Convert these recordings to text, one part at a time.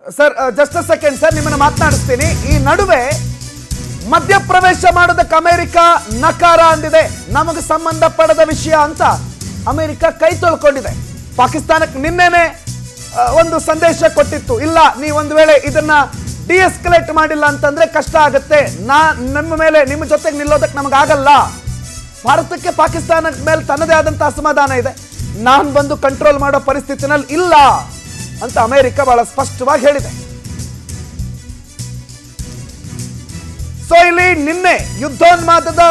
Sir just second sir, ನಿಮ್ಮನ್ನ ಮಾತನಾಡಿಸ್ತೀನಿ. ಈ ನಡುವೆ ಮಧ್ಯಪ್ರವೇಶ ಮಾಡೋದಕ್ಕೆ ಅಮೆರಿಕ ನಕಾರ ಅಂದಿದೆ. ನಮಗೆ ಸಂಬಂಧಪಡದ ವಿಷಯ ಅಂತ ಅಮೆರಿಕ ಕೈ ತೊಳ್ಕೊಂಡಿದೆ. ಪಾಕಿಸ್ತಾನಕ್ಕೆ ನಿನ್ನೆನೆ ಒಂದು ಸಂದೇಶ ಕೊಟ್ಟಿತ್ತು, ಇಲ್ಲ ನೀವು ಒಂದು ವೇಳೆ ಇದನ್ನ ಡಿಎಸ್ಕಲೇಟ್ ಮಾಡಿಲ್ಲ ಅಂತಂದ್ರೆ ಕಷ್ಟ ಆಗುತ್ತೆ, ನಮ್ಮ ಮೇಲೆ ನಿಮ್ಮ ಜೊತೆಗೆ ನಿಲ್ಲೋದಕ್ಕೆ ನಮಗಾಗಲ್ಲ. ಭಾರತಕ್ಕೆ ಪಾಕಿಸ್ತಾನದ ಮೇಲೆ ತನ್ನದೇ ಆದಂತ ಅಸಮಾಧಾನ ಇದೆ, ನಾನು ಬಂದು ಕಂಟ್ರೋಲ್ ಮಾಡೋ ಪರಿಸ್ಥಿತಿನಲ್ಲಿ ಇಲ್ಲ ಅಂತ ಅಮೆರಿಕ ಬಹಳ ಸ್ಪಷ್ಟವಾಗಿ ಹೇಳಿದೆ. ಸೊ ಇಲ್ಲಿ ನಿನ್ನೆ ಯುದ್ಧೋನ್ಮಾದದ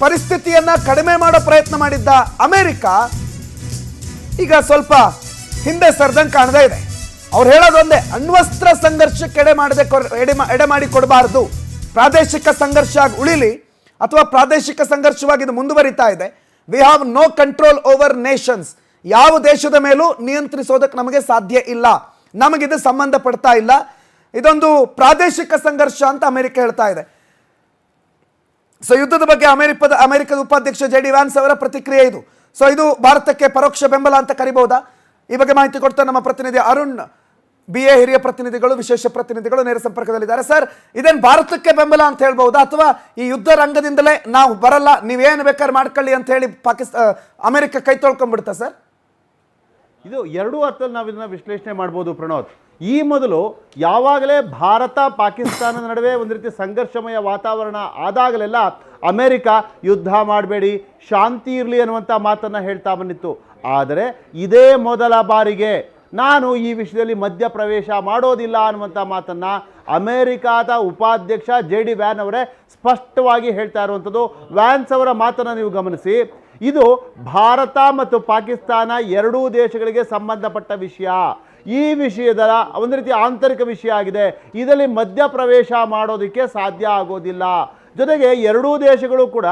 ಪರಿಸ್ಥಿತಿಯನ್ನ ಕಡಿಮೆ ಮಾಡೋ ಪ್ರಯತ್ನ ಮಾಡಿದ್ದ ಅಮೆರಿಕ ಈಗ ಸ್ವಲ್ಪ ಹಿಂದೆ ಸರಿದಂಗೆ ಕಾಣದೇ ಇದೆ. ಅವ್ರು ಹೇಳೋದೊಂದೇ, ಅಣ್ವಸ್ತ್ರ ಸಂಘರ್ಷಕ್ಕೆ ಎಡೆ ಮಾಡಿ ಕೊಡಬಾರದು, ಪ್ರಾದೇಶಿಕ ಸಂಘರ್ಷ ಆಗಿ ಉಳಿಲಿ ಅಥವಾ ಪ್ರಾದೇಶಿಕ ಸಂಘರ್ಷವಾಗಿ ಇದು ಮುಂದುವರಿತಾ ಇದೆ. We have no control over nations, ಯಾವ ದೇಶದ ಮೇಲೂ ನಿಯಂತ್ರಿಸೋದಕ್ಕೆ ನಮಗೆ ಸಾಧ್ಯ ಇಲ್ಲ, ನಮಗಿದು ಸಂಬಂಧ ಪಡ್ತಾ ಇಲ್ಲ, ಇದೊಂದು ಪ್ರಾದೇಶಿಕ ಸಂಘರ್ಷ ಅಂತ ಅಮೆರಿಕ ಹೇಳ್ತಾ ಇದೆ. ಸೊ ಯುದ್ಧದ ಬಗ್ಗೆ ಅಮೆರಿಕದ ಉಪಾಧ್ಯಕ್ಷ JD ವ್ಯಾನ್ಸ್ ಅವರ ಪ್ರತಿಕ್ರಿಯೆ ಇದು. ಸೊ ಇದು ಭಾರತಕ್ಕೆ ಪರೋಕ್ಷ ಬೆಂಬಲ ಅಂತ ಕರಿಬಹುದಾ? ಈ ಬಗ್ಗೆ ಮಾಹಿತಿ ಕೊಡ್ತಾ ನಮ್ಮ ಪ್ರತಿನಿಧಿ ಅರುಣ್ BA ಹಿರಿಯ ಪ್ರತಿನಿಧಿಗಳು, ವಿಶೇಷ ಪ್ರತಿನಿಧಿಗಳು ನೇರ ಸಂಪರ್ಕದಲ್ಲಿದ್ದಾರೆ. ಸರ್, ಇದೇನು ಭಾರತಕ್ಕೆ ಬೆಂಬಲ ಅಂತ ಹೇಳ್ಬಹುದಾ ಅಥವಾ ಈ ಯುದ್ಧ ರಂಗದಿಂದಲೇ ನಾವು ಬರಲ್ಲ, ನೀವೇನು ಬೇಕಾದ್ರೆ ಮಾಡ್ಕೊಳ್ಳಿ ಅಂತ ಹೇಳಿ ಅಮೆರಿಕ ಕೈ ತೊಳ್ಕೊಂಡ್ಬಿಡುತ್ತಾ ಸರ್? ಇದು ಎರಡೂ ಅರ್ಥದಲ್ಲಿ ನಾವು ಇದನ್ನ ವಿಶ್ಲೇಷಣೆ ಮಾಡ್ಬೋದು ಪ್ರಣೋದ್. ಈ ಮೊದಲು ಯಾವಾಗಲೇ ಭಾರತ ಪಾಕಿಸ್ತಾನದ ನಡುವೆ ಒಂದು ರೀತಿ ಸಂಘರ್ಷಮಯ ವಾತಾವರಣ ಆದಾಗಲೆಲ್ಲ ಅಮೆರಿಕ ಯುದ್ಧ ಮಾಡಬೇಡಿ, ಶಾಂತಿ ಇರಲಿ ಅನ್ನುವಂಥ ಮಾತನ್ನು ಹೇಳ್ತಾ ಬಂದಿತ್ತು. ಆದರೆ ಇದೇ ಮೊದಲ ಬಾರಿಗೆ ನಾನು ಈ ವಿಷಯದಲ್ಲಿ ಮಧ್ಯಪ್ರವೇಶ ಮಾಡೋದಿಲ್ಲ ಅನ್ನುವಂಥ ಮಾತನ್ನು ಅಮೆರಿಕಾದ ಉಪಾಧ್ಯಕ್ಷ JD ವ್ಯಾನ್ ಅವರೇ ಸ್ಪಷ್ಟವಾಗಿ ಹೇಳ್ತಾ ಇರುವಂಥದ್ದು. ವ್ಯಾನ್ಸ್ ಅವರ ಮಾತನ್ನು ನೀವು ಗಮನಿಸಿ, ಇದು ಭಾರತ ಮತ್ತು ಪಾಕಿಸ್ತಾನ ಎರಡೂ ದೇಶಗಳಿಗೆ ಸಂಬಂಧಪಟ್ಟ ವಿಷಯ. ಈ ವಿಷಯದ ಒಂದು ರೀತಿ ಆಂತರಿಕ ವಿಷಯ ಆಗಿದೆ, ಇದರಲ್ಲಿ ಮಧ್ಯಪ್ರವೇಶ ಮಾಡೋದಕ್ಕೆ ಸಾಧ್ಯ ಆಗೋದಿಲ್ಲ. ಜೊತೆಗೆ ಎರಡೂ ದೇಶಗಳು ಕೂಡ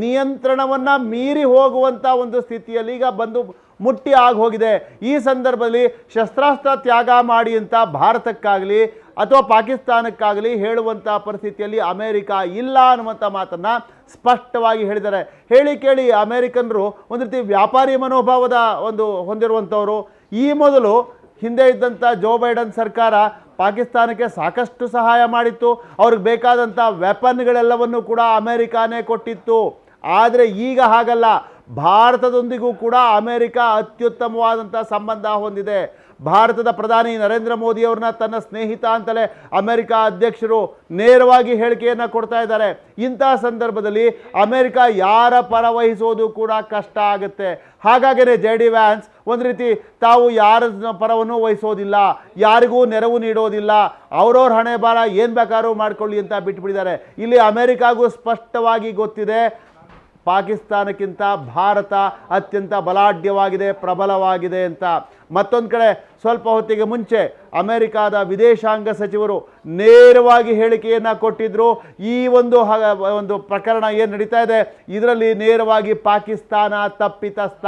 ನಿಯಂತ್ರಣವನ್ನು ಮೀರಿ ಹೋಗುವಂಥ ಒಂದು ಸ್ಥಿತಿಯಲ್ಲಿ ಈಗ ಬಂದು ಮುಟ್ಟಿ ಆಗಿ ಹೋಗಿದೆ. ಈ ಸಂದರ್ಭದಲ್ಲಿ ಶಸ್ತ್ರಾಸ್ತ್ರ ತ್ಯಾಗ ಮಾಡಿ ಅಂತ ಭಾರತಕ್ಕಾಗಲಿ ಅಥವಾ ಪಾಕಿಸ್ತಾನಕ್ಕಾಗಲಿ ಹೇಳುವಂಥ ಪರಿಸ್ಥಿತಿಯಲ್ಲಿ ಅಮೆರಿಕ ಇಲ್ಲ ಅನ್ನುವಂಥ ಮಾತನ್ನು ಸ್ಪಷ್ಟವಾಗಿ ಹೇಳಿದ್ದಾರೆ. ಹೇಳಿ ಕೇಳಿ ಅಮೆರಿಕನರು ಒಂದು ರೀತಿ ವ್ಯಾಪಾರಿ ಮನೋಭಾವದ ಹೊಂದಿರುವಂಥವರು. ಈ ಮೊದಲು ಹಿಂದೆ ಇದ್ದಂಥ ಜೋ ಬೈಡನ್ ಸರ್ಕಾರ ಪಾಕಿಸ್ತಾನಕ್ಕೆ ಸಾಕಷ್ಟು ಸಹಾಯ ಮಾಡಿತ್ತು, ಅವ್ರಿಗೆ ಬೇಕಾದಂಥ ವೆಪನ್ಗಳೆಲ್ಲವನ್ನು ಕೂಡ ಅಮೆರಿಕಾನೇ ಕೊಟ್ಟಿತ್ತು. ಆದರೆ ಈಗ ಹಾಗಲ್ಲ, ಭಾರತದೊಂದಿಗೂ ಕೂಡ ಅಮೆರಿಕ ಅತ್ಯುತ್ತಮವಾದಂಥ ಸಂಬಂಧ ಹೊಂದಿದೆ. ಭಾರತದ ಪ್ರಧಾನಿ ನರೇಂದ್ರ ಮೋದಿಯವ್ರನ್ನ ತನ್ನ ಸ್ನೇಹಿತ ಅಂತಲೇ ಅಮೆರಿಕ ಅಧ್ಯಕ್ಷರು ನೇರವಾಗಿ ಹೇಳಿಕೆಯನ್ನು ಕೊಡ್ತಾ ಇದ್ದಾರೆ. ಇಂತಹ ಸಂದರ್ಭದಲ್ಲಿ ಅಮೆರಿಕ ಯಾರ ಪರ ವಹಿಸೋದು ಕೂಡ ಕಷ್ಟ ಆಗುತ್ತೆ. ಹಾಗಾಗಿಯೇ JD ವ್ಯಾನ್ಸ್ ಒಂದು ರೀತಿ ತಾವು ಯಾರ ಪರವನ್ನು ವಹಿಸೋದಿಲ್ಲ, ಯಾರಿಗೂ ನೆರವು ನೀಡೋದಿಲ್ಲ, ಅವ್ರವ್ರ ಹಣೆ ಬಾರ ಏನು ಬೇಕಾದ್ರೂ ಮಾಡ್ಕೊಳ್ಳಿ ಅಂತ ಬಿಟ್ಟುಬಿಟ್ಟಿದ್ದಾರೆ. ಇಲ್ಲಿ ಅಮೆರಿಕಾಗೂ ಸ್ಪಷ್ಟವಾಗಿ ಗೊತ್ತಿದೆ, ಪಾಕಿಸ್ತಾನಕ್ಕಿಂತ ಭಾರತ ಅತ್ಯಂತ ಬಲಾಢ್ಯವಾಗಿದೆ, ಪ್ರಬಲವಾಗಿದೆ ಅಂತ. ಮತ್ತೊಂದು ಕಡೆ ಸ್ವಲ್ಪ ಹೊತ್ತಿಗೆ ಮುಂಚೆ ಅಮೆರಿಕಾದ ವಿದೇಶಾಂಗ ಸಚಿವರು ನೇರವಾಗಿ ಹೇಳಿಕೆಯನ್ನು ಕೊಟ್ಟಿದ್ದರು. ಈ ಒಂದು ಪ್ರಕರಣ ಏನು ನಡೀತಾ ಇದೆ ಇದರಲ್ಲಿ ನೇರವಾಗಿ ಪಾಕಿಸ್ತಾನ ತಪ್ಪಿತಸ್ಥ,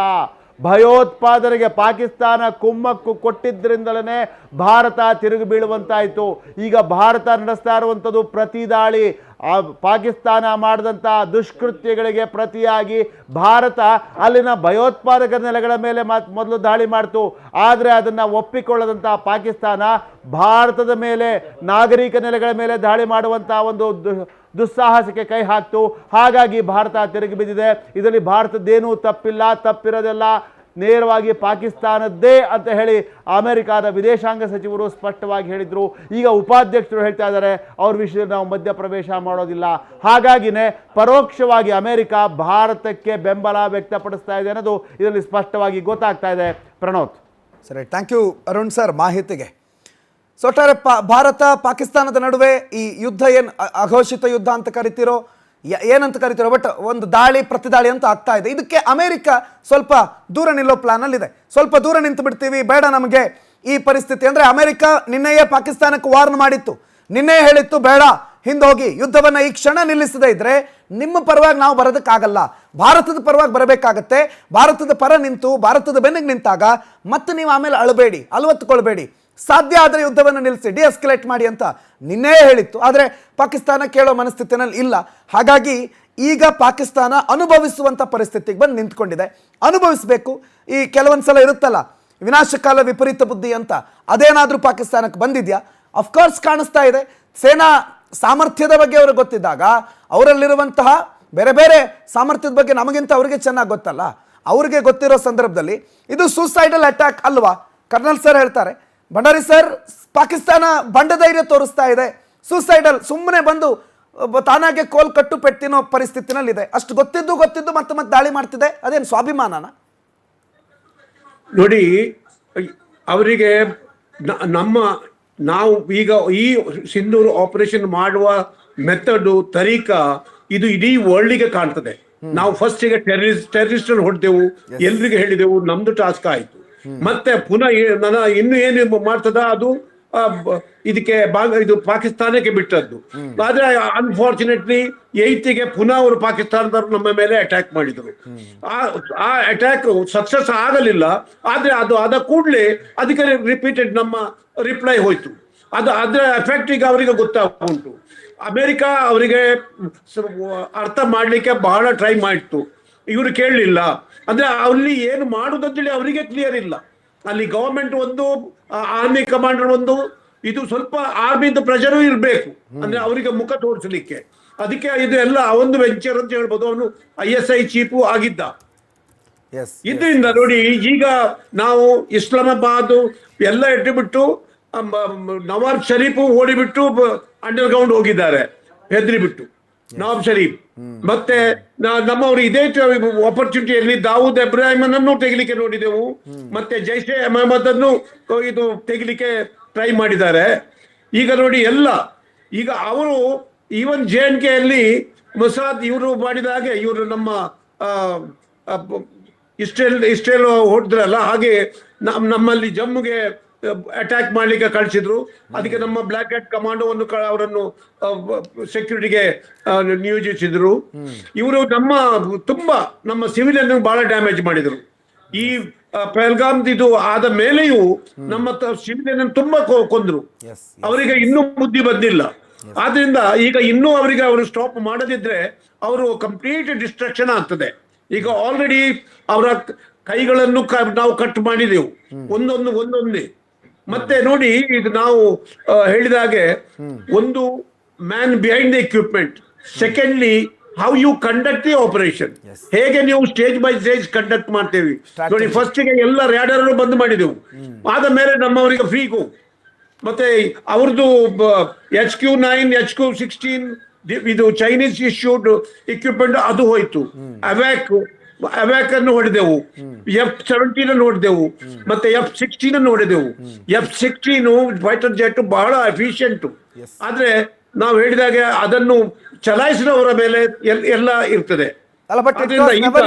ಭಯೋತ್ಪಾದನೆಗೆ ಪಾಕಿಸ್ತಾನ ಕುಮ್ಮಕ್ಕು ಕೊಟ್ಟಿದ್ದರಿಂದಲೇ ಭಾರತ ತಿರುಗಿ ಬೀಳುವಂತಾಯಿತು. ಈಗ ಭಾರತ ನಡೆಸ್ತಾ ಇರುವಂಥದ್ದು ಪ್ರತಿ ದಾಳಿ, ಪಾಕಿಸ್ತಾನ ಮಾಡಿದಂಥ ದುಷ್ಕೃತ್ಯಗಳಿಗೆ ಪ್ರತಿಯಾಗಿ ಭಾರತ ಅಲ್ಲಿನ ಭಯೋತ್ಪಾದಕ ನೆಲೆಗಳ ಮೇಲೆ ಮೊದಲು ದಾಳಿ ಮಾಡ್ತು. ಆದರೆ ಅದನ್ನು ಒಪ್ಪಿಕೊಳ್ಳದಂಥ ಪಾಕಿಸ್ತಾನ ಭಾರತದ ಮೇಲೆ, ನಾಗರಿಕ ನೆಲೆಗಳ ಮೇಲೆ ದಾಳಿ ಮಾಡುವಂಥ ಒಂದು ದುಸ್ಸಾಹಸಕ್ಕೆ ಕೈ ಹಾಕ್ತು. ಹಾಗಾಗಿ ಭಾರತ ತಿರುಗಿ ಬಿದ್ದಿದೆ. ಇದರಲ್ಲಿ ಭಾರತದ್ದೇನೂ ತಪ್ಪಿಲ್ಲ, ತಪ್ಪಿರೋದೆಲ್ಲ ನೇರವಾಗಿ ಪಾಕಿಸ್ತಾನದ್ದೇ ಅಂತ ಹೇಳಿ ಅಮೆರಿಕಾದ ವಿದೇಶಾಂಗ ಸಚಿವರು ಸ್ಪಷ್ಟವಾಗಿ ಹೇಳಿದರು. ಈಗ ಉಪಾಧ್ಯಕ್ಷರು ಹೇಳ್ತಾ ಇದ್ದಾರೆ, ಅವ್ರ ವಿಷಯದಲ್ಲಿ ನಾವು ಮಧ್ಯಪ್ರವೇಶ ಮಾಡೋದಿಲ್ಲ. ಹಾಗಾಗಿನೇ ಪರೋಕ್ಷವಾಗಿ ಅಮೆರಿಕ ಭಾರತಕ್ಕೆ ಬೆಂಬಲ ವ್ಯಕ್ತಪಡಿಸ್ತಾ ಇದೆ ಅನ್ನೋದು ಇದರಲ್ಲಿ ಸ್ಪಷ್ಟವಾಗಿ ಗೊತ್ತಾಗ್ತಾ ಇದೆ. ಪ್ರಣೋತ್ ಸರಿ, ಥ್ಯಾಂಕ್ ಯು ಅರುಣ್ ಸರ್ ಮಾಹಿತಿಗೆ. ಸೊ ಒಟ್ಟಾರೆ ಭಾರತ ಪಾಕಿಸ್ತಾನದ ನಡುವೆ ಈ ಯುದ್ಧ ಏನು ಅಘೋಷಿತ ಯುದ್ಧ ಅಂತ ಕರಿತಿರೋ ಏನಂತ ಕರಿತಿರೋ, ಬಟ್ ಒಂದು ದಾಳಿ ಪ್ರತಿದಾಳಿ ಅಂತ ಆಗ್ತಾ ಇದೆ. ಇದಕ್ಕೆ ಅಮೆರಿಕ ಸ್ವಲ್ಪ ದೂರ ನಿಲ್ಲೋ ಪ್ಲಾನಲ್ಲಿದೆ. ಸ್ವಲ್ಪ ದೂರ ನಿಂತು ಬಿಡ್ತೀವಿ, ಬೇಡ ನಮಗೆ ಈ ಪರಿಸ್ಥಿತಿ ಅಂದರೆ. ಅಮೆರಿಕ ನಿನ್ನೆಯೇ ಪಾಕಿಸ್ತಾನಕ್ಕೆ ವಾರ್ನ್ ಮಾಡಿತ್ತು, ನಿನ್ನೆ ಹೇಳಿತ್ತು ಬೇಡ ಹಿಂದೋಗಿ ಯುದ್ಧವನ್ನು ಈ ಕ್ಷಣ ನಿಲ್ಲಿಸದೇ ಇದ್ರೆ ನಿಮ್ಮ ಪರವಾಗಿ ನಾವು ಬರೋದಕ್ಕಾಗಲ್ಲ, ಭಾರತದ ಪರವಾಗಿ ಬರಬೇಕಾಗತ್ತೆ. ಭಾರತದ ಪರ ನಿಂತು ಭಾರತದ ಬೆನ್ನಿಗೆ ನಿಂತಾಗ ಮತ್ತೆ ನೀವು ಆಮೇಲೆ ಅಳಬೇಡಿ, ಅಲವತ್ತುಕೊಳ್ಬೇಡಿ, ಸಾಧ್ಯ ಆದರೆ ಯುದ್ಧವನ್ನು ನಿಲ್ಲಿಸಿ, ಡಿಎಸ್ಕಲೇಟ್ ಮಾಡಿ ಅಂತ ನಿನ್ನೆ ಹೇಳಿತ್ತು. ಆದರೆ ಪಾಕಿಸ್ತಾನ ಕೇಳೋ ಮನಸ್ಥಿತಿನಲ್ಲಿ ಇಲ್ಲ. ಹಾಗಾಗಿ ಈಗ ಪಾಕಿಸ್ತಾನ ಅನುಭವಿಸುವಂಥ ಪರಿಸ್ಥಿತಿಗೆ ಬಂದು ನಿಂತ್ಕೊಂಡಿದೆ. ಅನುಭವಿಸಬೇಕು. ಈ ಕೆಲವೊಂದು ಸಲ ಇರುತ್ತಲ್ಲ ವಿನಾಶಕಾಲ ವಿಪರೀತ ಬುದ್ಧಿ ಅಂತ, ಅದೇನಾದರೂ ಪಾಕಿಸ್ತಾನಕ್ಕೆ ಬಂದಿದೆಯಾ? ಅಫ್ಕೋರ್ಸ್ ಕಾಣಿಸ್ತಾ ಇದೆ. ಸೇನಾ ಸಾಮರ್ಥ್ಯದ ಬಗ್ಗೆ ಅವ್ರಿಗೆ ಗೊತ್ತಿದ್ದಾಗ ಅವರಲ್ಲಿರುವಂತಹ ಬೇರೆ ಬೇರೆ ಸಾಮರ್ಥ್ಯದ ಬಗ್ಗೆ ನಮಗಿಂತ ಅವರಿಗೆ ಚೆನ್ನಾಗಿ ಗೊತ್ತಲ್ಲ. ಅವ್ರಿಗೆ ಗೊತ್ತಿರೋ ಸಂದರ್ಭದಲ್ಲಿ ಇದು ಸೂಸೈಡಲ್ ಅಟ್ಯಾಕ್ ಅಲ್ವಾ? ಕರ್ನಲ್ ಸರ್ ಹೇಳ್ತಾರೆ, ಭಂಡಾರಿ ಸರ್, ಪಾಕಿಸ್ತಾನ ಬಂಡ ಧೈರ್ಯ ತೋರಿಸ್ತಾ ಇದೆ, ಸೂಸೈಡಲ್, ಸುಮ್ಮನೆ ಬಂದು ತಾನಾಗೆ ಕೋಲ್ ಕಟ್ಟು ಪೆಟ್ಟಿನೋ ಪರಿಸ್ಥಿತಿನಲ್ಲಿದೆ. ಅಷ್ಟು ಗೊತ್ತಿದ್ದು ಮತ್ತೆ ದಾಳಿ ಮಾಡ್ತಿದೆ. ಅದೇನು ಸ್ವಾಭಿಮಾನನ? ನೋಡಿ, ಅವರಿಗೆ ನಾವು ಈಗ ಈ ಸಿಂಧೂರು ಆಪರೇಷನ್ ಮಾಡುವ ಮೆಥಡ್ ತರೀಕ ಇದು ಇಡೀ ವರ್ಲ್ಡ್ಗೆ ಕಾಣ್ತದೆ. ನಾವು ಫಸ್ಟ್ ಈಗ ಟೆರರಿಸ್ಟ್ ಹೊಡೆದೆವು, ಎಲ್ರಿಗೂ ಹೇಳಿದೆವು, ನಮ್ದು ಟಾಸ್ಕ್ ಆಯ್ತು. ಮತ್ತೆ ಪುನಃ ಇನ್ನು ಏನು ಮಾಡ್ತದ ಅದು ಇದಕ್ಕೆ ಇದು ಪಾಕಿಸ್ತಾನಕ್ಕೆ ಬಿಟ್ಟದ್ದು. ಆದ್ರೆ ಅನ್ಫಾರ್ಚುನೇಟ್ಲಿ 8ಗೆ ಪುನಃ ಅವರು ಪಾಕಿಸ್ತಾನದವರು ನಮ್ಮ ಮೇಲೆ ಅಟ್ಯಾಕ್ ಮಾಡಿದ್ರು. ಆ ಅಟ್ಯಾಕ್ ಸಕ್ಸಸ್ ಆಗಲಿಲ್ಲ. ಆದ್ರೆ ಅದು ಆದ ಕೂಡಲೇ ಅದಕ್ಕೆ ರಿಪೀಟೆಡ್ ನಮ್ಮ ರಿಪ್ಲೈ ಹೋಯ್ತು. ಅದರ ಎಫೆಕ್ಟ್ ಈಗ ಅವರಿಗೆ ಗೊತ್ತಾಗುಂಟು. ಅಮೆರಿಕ ಅವರಿಗೆ ಅರ್ಥ ಮಾಡ್ಲಿಕ್ಕೆ ಬಹಳ ಟ್ರೈ ಮಾಡಿತ್ತು, ಇವರು ಕೇಳಲಿಲ್ಲ. ಅಂದ್ರೆ ಅಲ್ಲಿ ಏನು ಮಾಡುದಂತೇಳಿ ಅವರಿಗೆ ಕ್ಲಿಯರ್ ಇಲ್ಲ. ಅಲ್ಲಿ ಗವರ್ಮೆಂಟ್ ಒಂದು, ಆರ್ಮಿ ಕಮಾಂಡರ್ ಒಂದು, ಇದು ಸ್ವಲ್ಪ ಆರ್ಮಿದು ಪ್ರೆಷರು ಇರಬೇಕು, ಅಂದ್ರೆ ಅವರಿಗೆ ಮುಖ ತೋರಿಸಲಿಕ್ಕೆ. ಅದಕ್ಕೆ ಇದು ಎಲ್ಲ ಒಂದು ವೆಂಚರ್ ಅಂತ ಹೇಳ್ಬೋದು. ಅವನು ISI ಚೀಫು ಆಗಿದ್ದ. ಇದರಿಂದ ನೋಡಿ, ಈಗ ನಾವು ಇಸ್ಲಾಮಾಬಾದ್ ಎಲ್ಲ ಇಟ್ಟುಬಿಟ್ಟು ನವಾಬ್ ಶರೀಫ್ ಓಡಿಬಿಟ್ಟು ಅಂಡರ್ ಗ್ರೌಂಡ್ ಹೋಗಿದ್ದಾರೆ, ಹೆದರಿ ಬಿಟ್ಟು ನವಾಬ್ ಶರೀಫ್. ಮತ್ತೆ ನಮ್ಮವರು ಇದೇ ಆಪರ್ಚುನಿಟಿಯಲ್ಲಿ ದಾವೂದ್ ಇಬ್ರಾಹಿಮನನ್ನು ತೆಗಿಲಿಕ್ಕೆ ನೋಡಿದೆವು, ಮತ್ತೆ ಜೈಷೆ ಮೊಹಮ್ಮದ್ ಅನ್ನು ಇದು ತೆಗಿಲಿಕ್ಕೆ ಟ್ರೈ ಮಾಡಿದ್ದಾರೆ. ಈಗ ನೋಡಿ ಎಲ್ಲ, ಈಗ ಅವರು ಈವನ್ JNK ಅಲ್ಲಿ ಮೊಸಾದ್ ಇವರು ಮಾಡಿದ ಹಾಗೆ ಇವರು ನಮ್ಮ ಇಸ್ರೇಲ್ ಹೊಡೆದ್ರಲ್ಲ, ಹಾಗೆ ನಮ್ಮಲ್ಲಿ ಜಮ್ಮುಗೆ ಅಟ್ಯಾಕ್ ಮಾಡ್ಲಿಕ್ಕೆ ಕಳಿಸಿದ್ರು. ಅದಕ್ಕೆ ನಮ್ಮ ಬ್ಲಾಕ್ ಹ್ಯಾಟ್ ಕಮಾಂಡೋವನ್ನು ಅವರನ್ನು ಸೆಕ್ಯೂರಿಟಿಗೆ ನಿಯೋಜಿಸಿದ್ರು. ಇವರು ತುಂಬಾ ನಮ್ಮ ಸಿವಿಲಿಯನ್ ಬಹಳ ಡ್ಯಾಮೇಜ್ ಮಾಡಿದ್ರು. ಈ ಪಹಲ್ಗಾಮ್ ಇದು ಆದ ಮೇಲೆಯೂ ನಮ್ಮ ಸಿವಿಲಿಯನ್ ತುಂಬಾ ಕೊಂದ್ರು. ಅವರಿಗೆ ಇನ್ನೂ ಬುದ್ಧಿ ಬಂದಿಲ್ಲ. ಆದ್ರಿಂದ ಈಗ ಇನ್ನೂ ಅವರು ಸ್ಟಾಪ್ ಮಾಡದಿದ್ರೆ ಅವರು ಕಂಪ್ಲೀಟ್ ಡಿಸ್ಟ್ರಕ್ಷನ್ ಆಗ್ತದೆ. ಈಗ ಆಲ್ರೆಡಿ ಅವರ ಕೈಗಳನ್ನು ನಾವು ಕಟ್ ಮಾಡಿದೆವು ಒಂದೊಂದೇ. ಮತ್ತೆ ನೋಡಿ, ಇದು ನಾವು ಹೇಳಿದ ಹಾಗೆ, ಒಂದು man behind the equipment, secondly how you conduct the operation, ಹೇಗೆ ನೀವು ಸ್ಟೇಜ್ ಬೈ ಸ್ಟೇಜ್ ಕಂಡಕ್ಟ್ ಮಾಡ್ತೇವೆ. ನೋಡಿ, ಫಸ್ಟಿಗೆ ಎಲ್ಲ ರ್ಯಾಡರ್ ಬಂದ್ ಮಾಡಿದೆವು, ಆದ ಮೇಲೆ ನಮ್ಮವರಿಗೆ ಫ್ರೀಗೂ. ಮತ್ತೆ ಅವ್ರದ್ದು HQ9 HQ16 ಇದು ಚೈನೀಸ್ ಇಶ್ಯೂಡ್ ಎಕ್ವಿಪ್ಮೆಂಟ್ ಅದು ಹೋಯ್ತು. ಅವ್ಯಾಕ್ ಅನ್ನು ಹೊಡೆದೆವು, F-17 ಅನ್ನು ಹೊಡೆದೆವು, ಮತ್ತೆ F-16 ಅನ್ನು ಹೊಡೆದೆವು. F-16 ಫೈಟರ್ ಜೆಟ್ ಬಹಳ ಎಫಿಷಿಯಂಟ್. ಆದ್ರೆ ನಾವು ಹೇಳಿದಾಗೆ ಅದನ್ನು ಚಲಾಯಿಸಿದವರ ಮೇಲೆ ಎಲ್ಲ ಇರ್ತದೆ. ಅಲ್ಲ, ಬಟ್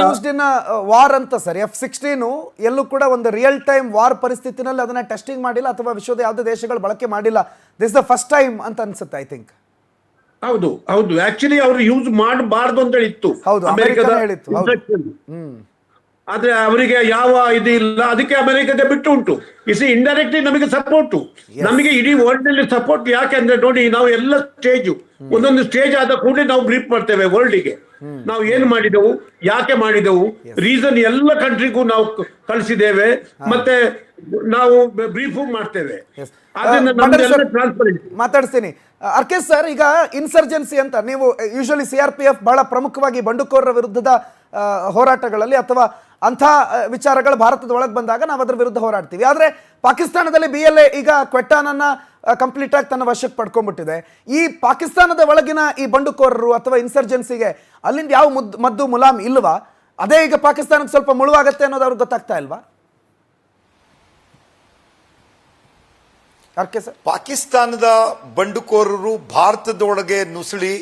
ಯೂಸ್ಡ್ ಇನ್ ವಾರ್ ಅಂತ ಸರ್. F-16 ಎಲ್ಲೂ ಕೂಡ ಒಂದು ರಿಯಲ್ ಟೈಮ್ ವಾರ್ ಪರಿಸ್ಥಿತಿನಲ್ಲಿ ಅದನ್ನ ಟೆಸ್ಟಿಂಗ್ ಮಾಡಿಲ್ಲ, ಅಥವಾ ವಿಶ್ವದ ಯಾವುದೇ ದೇಶಗಳು ಬಳಕೆ ಮಾಡಿಲ್ಲ. ದಿಸ್ ದ ಫಸ್ಟ್ ಟೈಮ್ ಅಂತ ಅನ್ಸುತ್ತೆ, ಐ ಥಿಂಕ್. ಹೌದು, ಆಕ್ಚುಲಿ ಅವರು ಯೂಸ್ ಮಾಡಬಾರ್ದು ಅಂತ ಇತ್ತು ಅಮೆರಿಕದ ಇನ್ಸ್ಟ್ರಕ್ಷನ್. ಆದ್ರೆ ಅವರಿಗೆ ಯಾವ ಇದು ಇಲ್ಲ, ಅದಕ್ಕೆ ಅಮೆರಿಕದ ಬಿಟ್ಟು ಉಂಟು. ಇಂಡೈರೆಕ್ಟ್ಲಿ ನಮಗೆ ಸಪೋರ್ಟ್, ನಮಗೆ ಇಡೀ ವರ್ಲ್ಡ್ ನಲ್ಲಿ ಸಪೋರ್ಟ್. ಯಾಕೆಂದ್ರೆ ನೋಡಿ, ನಾವು ಎಲ್ಲ ಒಂದೊಂದು ಸ್ಟೇಜ್ ಆದ ಕೂಡಲೇ ನಾವು ಬ್ರೀಫ್ ಮಾಡ್ತೇವೆ ವರ್ಲ್ಡ್ಗೆ. ನಾವು ಏನ್ ಮಾಡಿದೆವು, ಯಾಕೆ ಮಾಡಿದೆವು, ರೀಸನ್ ಎಲ್ಲ ಕಂಟ್ರಿಗೂ ನಾವು ಕಳಿಸಿದ್ದೇವೆ, ಮತ್ತೆ ನಾವು ಬ್ರೀಫ್ ಮಾಡ್ತೇವೆ. ಮಾತಾಡ್ತೀನಿ ಅರ್ಕೇಶ್ ಸರ್. ಈಗ ಇನ್ಸರ್ಜೆನ್ಸಿ ಅಂತ ನೀವು ಯೂಶುವಲಿ CRPF ಬಹಳ ಪ್ರಮುಖವಾಗಿ ಬಂಡುಕೋರರ ವಿರುದ್ಧದ ಹೋರಾಟಗಳಲ್ಲಿ ಅಥವಾ ಅಂಥ ವಿಚಾರಗಳು ಭಾರತದ ಒಳಗೆ ಬಂದಾಗ ನಾವು ಅದರ ವಿರುದ್ಧ ಹೋರಾಡ್ತೀವಿ. ಆದರೆ ಪಾಕಿಸ್ತಾನದಲ್ಲಿ BLA ಈಗ ಕ್ವೆಟ್ಟಾನನ್ನ ಕಂಪ್ಲೀಟ್ ಆಗಿ ತನ್ನ ವಶಕ್ಕೆ ಪಡ್ಕೊಂಡ್ಬಿಟ್ಟಿದೆ. ಈ ಪಾಕಿಸ್ತಾನದ ಒಳಗಿನ ಈ ಬಂಡುಕೋರರು ಅಥವಾ ಇನ್ಸರ್ಜೆನ್ಸಿಗೆ ಅಲ್ಲಿಂದ ಯಾವ ಮದ್ದು ಮುಲಾಮ್ ಇಲ್ವಾ? ಅದೇ ಈಗ ಪಾಕಿಸ್ತಾನಕ್ಕೆ ಸ್ವಲ್ಪ ಮುಳುವಾಗತ್ತೆ ಅನ್ನೋದು ಅವ್ರಿಗೆ ಗೊತ್ತಾಗ್ತಾ ಇಲ್ವಾ? ಪಾಕಿಸ್ತಾನದ ಬಂಡುಕೋರರು ಭಾರತದ ಒಳಗೆ ನುಸುಳಿ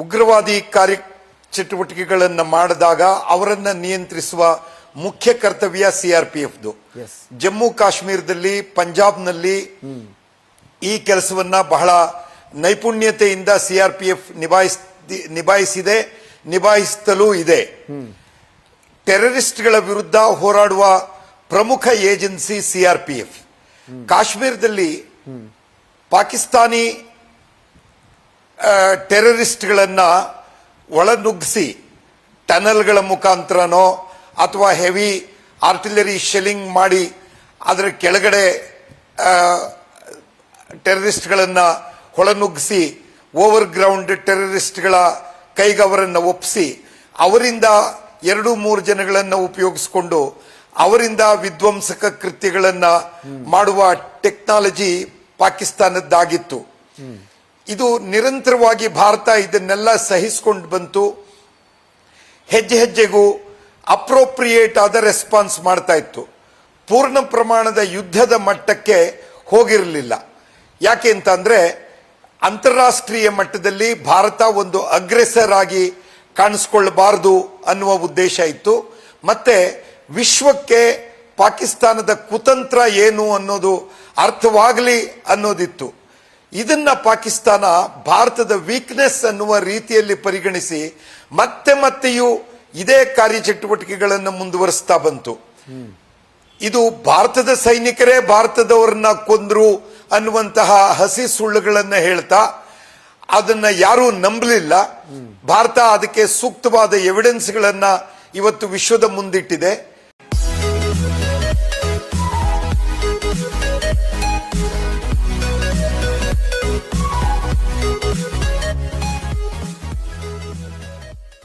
ಉಗ್ರವಾದಿ ಚಟುವಟಿಕೆಗಳನ್ನು ಮಾಡಿದಾಗ ಅವರನ್ನ ನಿಯಂತ್ರಿಸುವ ಮುಖ್ಯ ಕರ್ತವ್ಯ CRPFದು. ಜಮ್ಮು ಕಾಶ್ಮೀರದಲ್ಲಿ, ಪಂಜಾಬ್ನಲ್ಲಿ ಈ ಕೆಲಸವನ್ನ ಬಹಳ ನೈಪುಣ್ಯತೆಯಿಂದ CRPF ನಿಭಾಯಿಸಿದೆ, ನಿಭಾಯಿಸುತ್ತಲೂ ಇದೆ. ಟೆರರಿಸ್ಟ್ಗಳ ವಿರುದ್ಧ ಹೋರಾಡುವ ಪ್ರಮುಖ ಏಜೆನ್ಸಿ CRPF. ಕಾಶ್ಮೀರದಲ್ಲಿ ಪಾಕಿಸ್ತಾನಿ ಟೆರರಿಸ್ಟ್ಗಳನ್ನ ಒಳನುಗ್ಗಿಸಿ ಟನಲ್ಗಳ ಮುಖಾಂತರನೋ ಅಥವಾ ಹೆವಿ ಆರ್ಟಿಲರಿ ಶೆಲ್ಲಿಂಗ್ ಮಾಡಿ ಅದರ ಕೆಳಗಡೆ ಟೆರರಿಸ್ಟ್ಗಳನ್ನ ಹೊಳನುಗ್ಗಿಸಿ ಓವರ್ ಗ್ರೌಂಡ್ ಟೆರರಿಸ್ಟ್ಗಳ ಕೈಗೆ ಅವರನ್ನು ಒಪ್ಪಿಸಿ ಅವರಿಂದ 2-3 ಜನಗಳನ್ನು ಉಪಯೋಗಿಸಿಕೊಂಡು ಅವರಿಂದ ವಿಧ್ವಂಸಕ ಕೃತ್ಯಗಳನ್ನ ಮಾಡುವ ಟೆಕ್ನಾಲಜಿ ಪಾಕಿಸ್ತಾನದ್ದಾಗಿತ್ತು. ಇದು ನಿರಂತರವಾಗಿ ಭಾರತ ಇದನ್ನೆಲ್ಲ ಸಹಿಸಿಕೊಂಡು ಬಂತು. ಹೆಜ್ಜೆ ಹೆಜ್ಜೆಗೂ ಅಪ್ರೋಪ್ರಿಯೇಟ್ ಆದ ರೆಸ್ಪಾನ್ಸ್ ಮಾಡ್ತಾ ಇತ್ತು. ಪೂರ್ಣ ಪ್ರಮಾಣದ ಯುದ್ಧದ ಮಟ್ಟಕ್ಕೆ ಹೋಗಿರಲಿಲ್ಲ. ಯಾಕೆ ಅಂತಂದ್ರೆ ಅಂತಾರಾಷ್ಟ್ರೀಯ ಮಟ್ಟದಲ್ಲಿ ಭಾರತ ಒಂದು ಅಗ್ರೆಸರ್ ಆಗಿ ಕಾಣಿಸ್ಕೊಳ್ಬಾರದು ಅನ್ನುವ ಉದ್ದೇಶ ಇತ್ತು. ಮತ್ತೆ ವಿಶ್ವಕ್ಕೆ ಪಾಕಿಸ್ತಾನದ ಕುತಂತ್ರ ಏನು ಅನ್ನೋದು ಅರ್ಥವಾಗಲಿ ಅನ್ನೋದಿತ್ತು. ಇದನ್ನ ಪಾಕಿಸ್ತಾನ ಭಾರತದ ವೀಕ್ನೆಸ್ ಅನ್ನುವ ರೀತಿಯಲ್ಲಿ ಪರಿಗಣಿಸಿ ಮತ್ತೆಯೂ ಇದೇ ಕಾರ್ಯಚಟುವಟಿಕೆಗಳನ್ನು ಮುಂದುವರಿಸ್ತಾ ಬಂತು. ಇದು ಭಾರತದ ಸೈನಿಕರೇ ಭಾರತದವರನ್ನ ಕೊಂದ್ರು ಅನ್ನುವಂತಹ ಹಸಿ ಸುಳ್ಳುಗಳನ್ನ ಹೇಳ್ತಾ ಅದನ್ನ ಯಾರೂ ನಂಬಲಿಲ್ಲ. ಭಾರತ ಅದಕ್ಕೆ ಸೂಕ್ತವಾದ ಎವಿಡೆನ್ಸ್ಗಳನ್ನ ಇವತ್ತು ವಿಶ್ವದ ಮುಂದಿಟ್ಟಿದೆ.